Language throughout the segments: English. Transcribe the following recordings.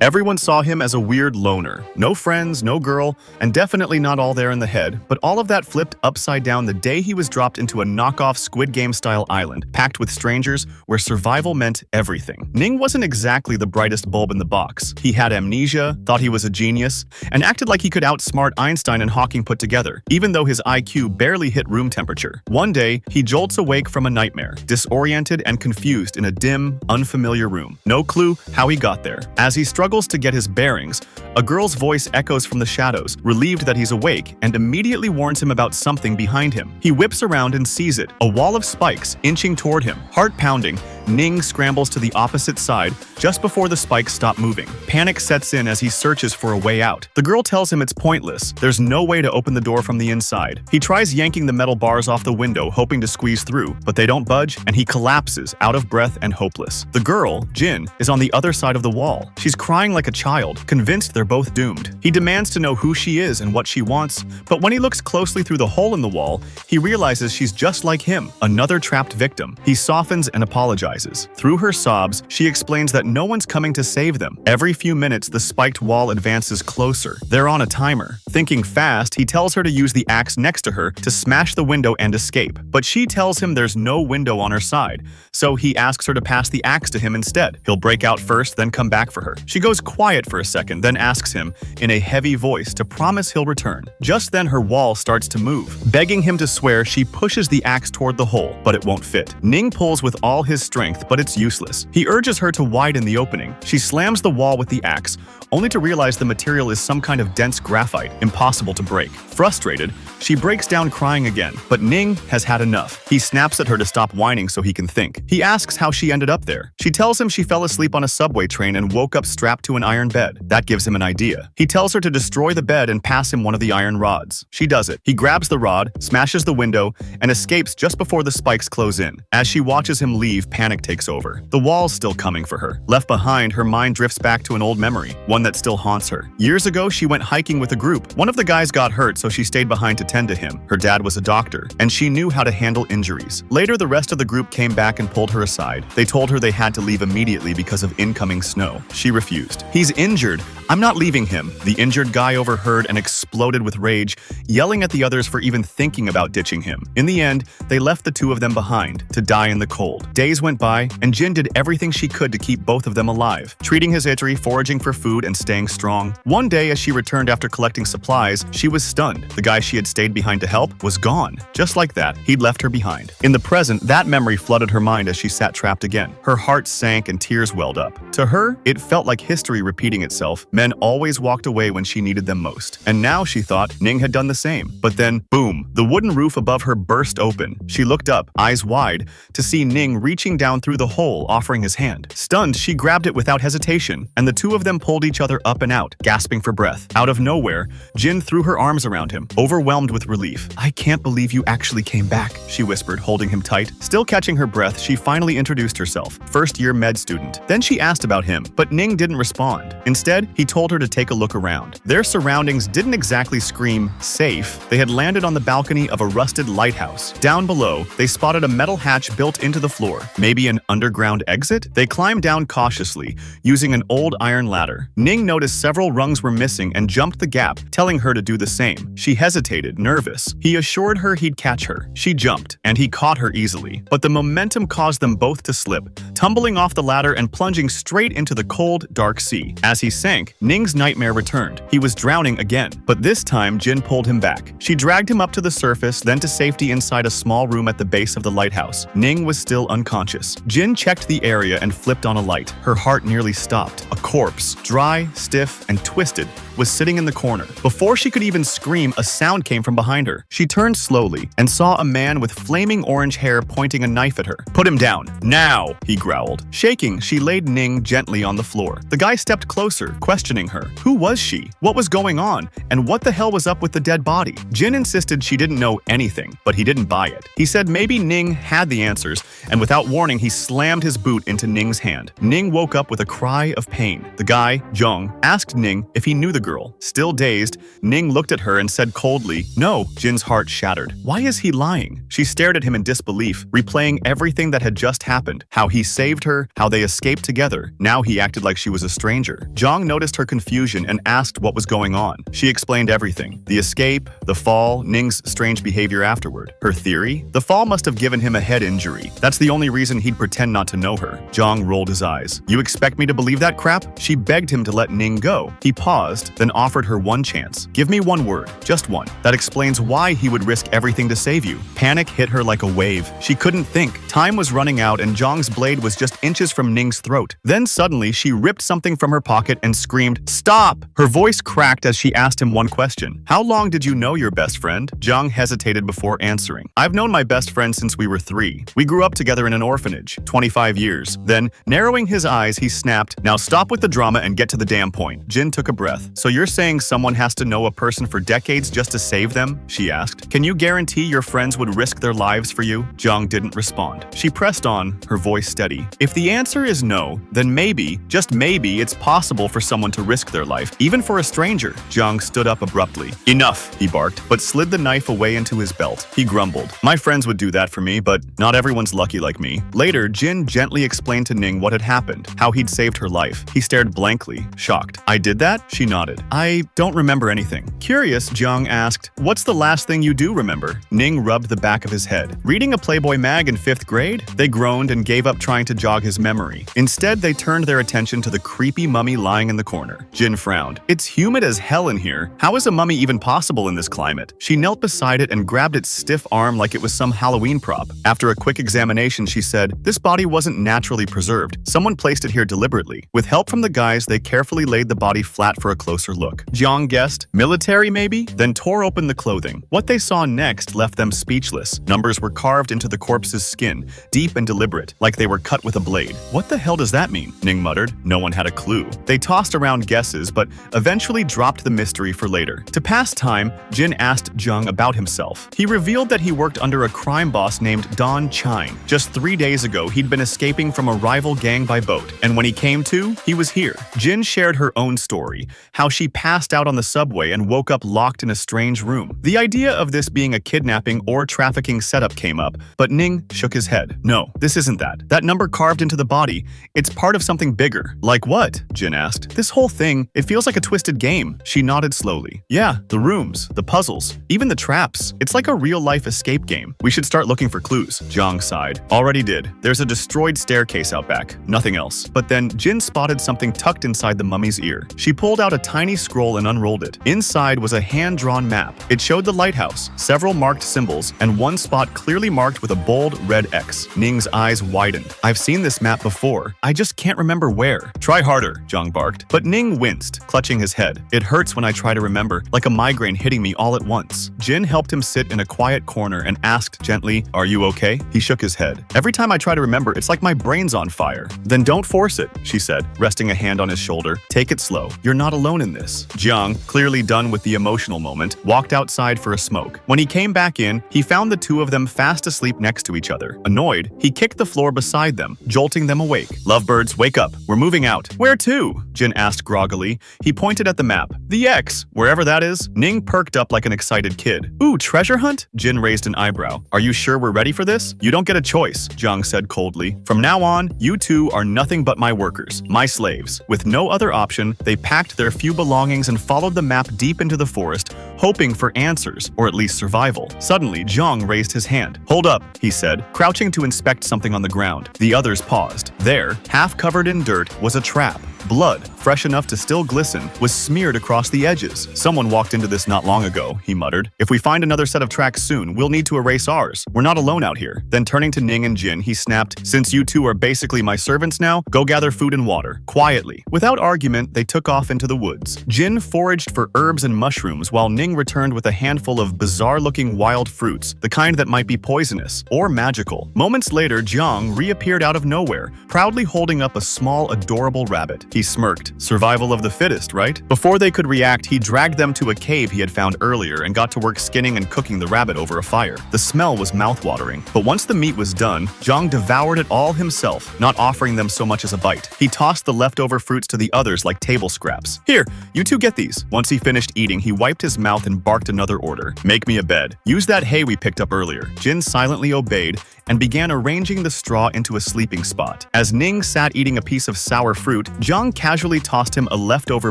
Everyone saw him as a weird loner. No friends, no girl, and definitely not all there in the head. But all of that flipped upside down the day he was dropped into a knockoff Squid Game-style island, packed with strangers, where survival meant everything. Ning wasn't exactly the brightest bulb in the box. He had amnesia, thought he was a genius, and acted like he could outsmart Einstein and Hawking put together, even though his IQ barely hit room temperature. One day, he jolts awake from a nightmare, disoriented and confused in a dim, unfamiliar room. No clue how he got there. As he struggles to get his bearings, a girl's voice echoes from the shadows, relieved that he's awake, and immediately warns him about something behind him. He whips around and sees it, a wall of spikes inching toward him. Heart pounding, Ning scrambles to the opposite side just before the spikes stop moving. Panic sets in as he searches for a way out. The girl tells him it's pointless. There's no way to open the door from the inside. He tries yanking the metal bars off the window, hoping to squeeze through, but they don't budge, and he collapses, out of breath and hopeless. The girl, Jin, is on the other side of the wall. She's crying like a child, convinced they're both doomed. He demands to know who she is and what she wants, but when he looks closely through the hole in the wall, he realizes she's just like him, another trapped victim. He softens and apologizes. Through her sobs, she explains that no one's coming to save them. Every few minutes, the spiked wall advances closer. They're on a timer. Thinking fast, he tells her to use the axe next to her to smash the window and escape. But she tells him there's no window on her side, so he asks her to pass the axe to him instead. He'll break out first, then come back for her. She goes quiet for a second, then asks him, in a heavy voice, to promise he'll return. Just then, her wall starts to move. Begging him to swear, she pushes the axe toward the hole, but it won't fit. Ning pulls with all his strength, but it's useless. He urges her to widen the opening. She slams the wall with the axe, only to realize the material is some kind of dense graphite, impossible to break. Frustrated, she breaks down crying again, but Ning has had enough. He snaps at her to stop whining so he can think. He asks how she ended up there. She tells him she fell asleep on a subway train and woke up strapped to an iron bed. That gives him an idea. He tells her to destroy the bed and pass him one of the iron rods. She does it. He grabs the rod, smashes the window, and escapes just before the spikes close in. As she watches him leave, panic takes over. The wall's still coming for her. Left behind, her mind drifts back to an old memory, one that still haunts her. Years ago, she went hiking with a group. One of the guys got hurt, so she stayed behind to tend to him. Her dad was a doctor, and she knew how to handle injuries. Later, the rest of the group came back and pulled her aside. They told her they had to leave immediately because of incoming snow. She refused. "He's injured. I'm not leaving him." The injured guy overheard and exploded with rage, yelling at the others for even thinking about ditching him. In the end, they left the two of them behind to die in the cold. Days went by, and Jin did everything she could to keep both of them alive, treating his injury, foraging for food, and staying strong. One day, as she returned after collecting supplies, she was stunned. The guy she had stayed behind to help was gone. Just like that, he'd left her behind. In the present, that memory flooded her mind as she sat trapped again. Her heart sank and tears welled up. To her, it felt like history repeating itself. Men always walked away when she needed them most. And now she thought Ning had done the same. But then, boom, the wooden roof above her burst open. She looked up, eyes wide, to see Ning reaching down through the hole, offering his hand. Stunned, she grabbed it without hesitation, and the two of them pulled each other up and out, gasping for breath. Out of nowhere, Jin threw her arms around him, overwhelmed with relief. "I can't believe you actually came back," she whispered, holding him tight. Still catching her breath, she finally introduced herself, first-year med student. Then she asked about him, but Ning didn't respond. Instead, he told her to take a look around. Their surroundings didn't exactly scream safe. They had landed on the balcony of a rusted lighthouse. Down below, they spotted a metal hatch built into the floor, maybe an underground exit? They climbed down cautiously, using an old iron ladder. Ning noticed several rungs were missing and jumped the gap, telling her to do the same. She hesitated, nervous. He assured her he'd catch her. She jumped, and he caught her easily. But the momentum caused them both to slip, tumbling off the ladder and plunging straight into the cold, dark sea. As he sank, Ning's nightmare returned. He was drowning again, but this time Jin pulled him back. She dragged him up to the surface, then to safety inside a small room at the base of the lighthouse. Ning was still unconscious. Jin checked the area and flipped on a light. Her heart nearly stopped. A corpse, dry, stiff, and twisted, was sitting in the corner. Before she could even scream, a sound came from behind her. She turned slowly and saw a man with flaming orange hair pointing a knife at her. "Put him down, now!" he growled. Shaking, she laid Ning gently on the floor. The guy stepped closer, questioning her. Who was she? What was going on? And what the hell was up with the dead body? Jin insisted she didn't know anything, but he didn't buy it. He said maybe Ning had the answers, and without warning, he slammed his boot into Ning's hand. Ning woke up with a cry of pain. The guy, Zhong, asked Ning if he knew the girl. Still dazed, Ning looked at her and said coldly, "No." Jin's heart shattered. Why is he lying? She stared at him in disbelief, replaying everything that had just happened. How he saved her, how they escaped together. Now he acted like she was a stranger. Zhang noticed her confusion and asked what was going on. She explained everything. The escape, the fall, Ning's strange behavior afterward. Her theory? The fall must have given him a head injury. That's the only reason he'd pretend not to know her. Zhang rolled his eyes. You expect me to believe that crap? She begged him to let Ning go. He paused, then offered her one chance. Give me one word, just one. That explains why he would risk everything to save you. Panic hit her like a wave. She couldn't think. Time was running out and Zhang's blade was just inches from Ning's throat. Then suddenly she ripped something from her pocket and screamed, "Stop!" Her voice cracked as she asked him one question. How long did you know your best friend? Zhang hesitated before answering. I've known my best friend since we were 3. We grew up together in an orphanage, 25 years. Then, narrowing his eyes, he snapped, "Now stop with the drama and get to the damn point." Jin took a breath. So you're saying someone has to know a person for decades just to save them? She asked. Can you guarantee your friends would risk their lives for you? Zhang didn't respond. She pressed on, her voice steady. If the answer is no, then maybe, just maybe, it's possible for someone to risk their life, even for a stranger. Zhang stood up abruptly. Enough, he barked, but slid the knife away into his belt. He grumbled. My friends would do that for me, but not everyone's lucky like me. Later, Jin gently explained to Ning what had happened, how he'd saved her life. He stared blankly, shocked. I did that? She nodded. I don't remember anything. Curious, Zhang asked, what's the last thing you do remember? Ning rubbed the back of his head. Reading a Playboy mag in 5th grade? They groaned and gave up trying to jog his memory. Instead, they turned their attention to the creepy mummy lying in the corner. Jin frowned. It's humid as hell in here. How is a mummy even possible in this climate? She knelt beside it and grabbed its stiff arm like it was some Halloween prop. After a quick examination, she said, this body wasn't naturally preserved. Someone placed it here deliberately. With help from the guys, they carefully laid the body flat for a closer look. Jiang guessed, military maybe? Then tore open the clothing. What they saw next left them speechless. Numbers were carved into the corpse's skin, deep and deliberate, like they were cut with a blade. What the hell does that mean? Ning muttered. No one had a clue. They tossed around guesses, but eventually dropped the mystery for later. To pass time, Jin asked Jiang about himself. He revealed that he worked under a crime boss named Don Chine. Just 3 days ago, he'd been escaping from a rival gang by boat, and when he came to, he was here. Jin shared her own story, how she passed out on the subway and woke up locked in a strange room. The idea of this being a kidnapping or trafficking setup came up, but Ning shook his head. No, this isn't that. That number carved into the body, it's part of something bigger. Like what? Jin asked. This whole thing, it feels like a twisted game. She nodded slowly. Yeah, the rooms, the puzzles, even the traps. It's like a real-life escape game. We should start looking for clues. Jiang sighed. Already did. There's a destroyed staircase out back. Nothing else. But then Jin spotted something tucked inside the mummy's ear. She pulled out a tiny scroll and unrolled it. Inside was a hand-drawn map. It showed the lighthouse, several marked symbols, and one spot clearly marked with a bold red X. Ning's eyes widened. I've seen this map before. I just can't remember where. Try harder, Jiang barked. But Ning winced, clutching his head. It hurts when I try to remember, like a migraine hitting me all at once. Jin helped him sit in a quiet corner and asked gently, are you okay? He shook his head. Every time I try to remember, it's like my brain's on fire. Then don't force it, she said, resting a hand on his shoulder. Take it slow. You're not alone in this. Jiang, clearly done with the emotional moment, walked outside for a smoke. When he came back in, he found the two of them fast asleep next to each other. Annoyed, he kicked the floor beside them, jolting them awake. Lovebirds, wake up. We're moving out. Where to? Jin asked groggily. He pointed at the map. The X, wherever that is. Ning perked up like an excited kid. Ooh, treasure hunt? Jin raised an eyebrow. Are you sure we're ready for this? You don't get a choice, Jiang said coldly. From now on, you two are nothing but my workers, my slaves. With no other option, they packed their few belongings and followed the map deep into the forest, hoping for answers, or at least survival. Suddenly, Jiang raised his hand. Hold up, he said, crouching to inspect something on the ground. The others paused. There, half covered in dirt, was a trap. Blood, fresh enough to still glisten, was smeared across the edges. Someone walked into this not long ago, he muttered. If we find another set of tracks soon, we'll need to erase ours. We're not alone out here. Then turning to Ning and Jin, he snapped, since you two are basically my servants now, go gather food and water, quietly. Without argument, they took off into the woods. Jin foraged for herbs and mushrooms while Ning Ning returned with a handful of bizarre-looking wild fruits, the kind that might be poisonous or magical. Moments later, Jiang reappeared out of nowhere, proudly holding up a small, adorable rabbit. He smirked. Survival of the fittest, right? Before they could react, he dragged them to a cave he had found earlier and got to work skinning and cooking the rabbit over a fire. The smell was mouth-watering, but once the meat was done, Jiang devoured it all himself, not offering them so much as a bite. He tossed the leftover fruits to the others like table scraps. Here, you two get these. Once he finished eating, he wiped his mouth and barked another order. Make me a bed. Use that hay we picked up earlier. Jin silently obeyed and began arranging the straw into a sleeping spot. As Ning sat eating a piece of sour fruit, Jiang casually tossed him a leftover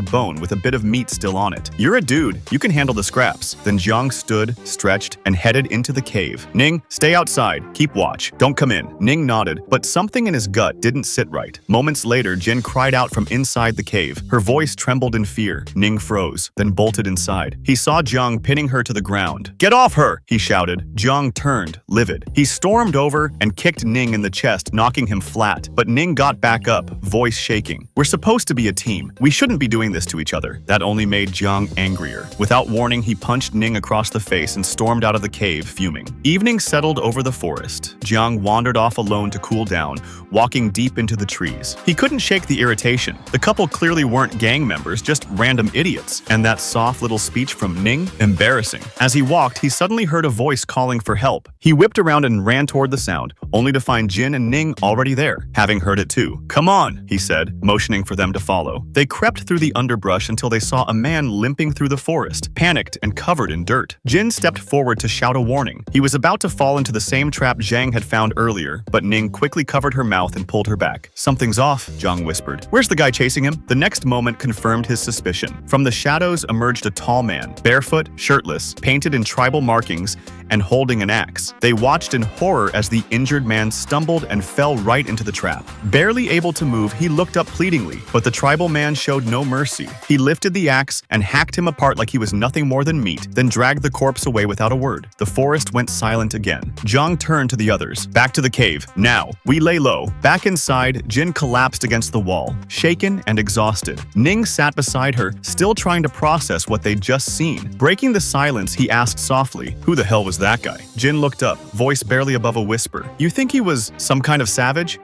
bone with a bit of meat still on it. You're a dude. You can handle the scraps. Then Jiang stood, stretched, and headed into the cave. Ning, stay outside. Keep watch. Don't come in. Ning nodded, but something in his gut didn't sit right. Moments later, Jin cried out from inside the cave. Her voice trembled in fear. Ning froze, then bolted inside. He saw Jiang pinning her to the ground. Get off her! He shouted. Jiang turned, livid. He stormed over and kicked Ning in the chest, knocking him flat. But Ning got back up, voice shaking. We're supposed to be a team. We shouldn't be doing this to each other. That only made Jiang angrier. Without warning, he punched Ning across the face and stormed out of the cave, fuming. Evening settled over the forest. Jiang wandered off alone to cool down, walking deep into the trees. He couldn't shake the irritation. The couple clearly weren't gang members, just random idiots. And that soft little speech from Ning? Embarrassing. As he walked, he suddenly heard a voice calling for help. He whipped around and ran toward the sound, only to find Jin and Ning already there, having heard it too. Come on, he said, motioning for them to follow. They crept through the underbrush until they saw a man limping through the forest, panicked and covered in dirt. Jin stepped forward to shout a warning. He was about to fall into the same trap Zhang had found earlier, but Ning quickly covered her mouth and pulled her back. Something's off, Zhang whispered. Where's the guy chasing him? The next moment confirmed his suspicion. From the shadows emerged a tall man, barefoot, shirtless, painted in tribal markings, and holding an axe. They watched in horror as the injured man stumbled and fell right into the trap. Barely able to move, he looked up pleadingly, but the tribal man showed no mercy. He lifted the axe and hacked him apart like he was nothing more than meat, then dragged the corpse away without a word. The forest went silent again. Zhang turned to the others. Back to the cave. Now. We lay low. Back inside, Jin collapsed against the wall, shaken and exhausted. Ning sat beside her, still trying to process what they'd just seen. Breaking the silence, he asked softly, "Who the hell was that guy?" Jin looked up, voice barely above a whisper. You think he was some kind of savage?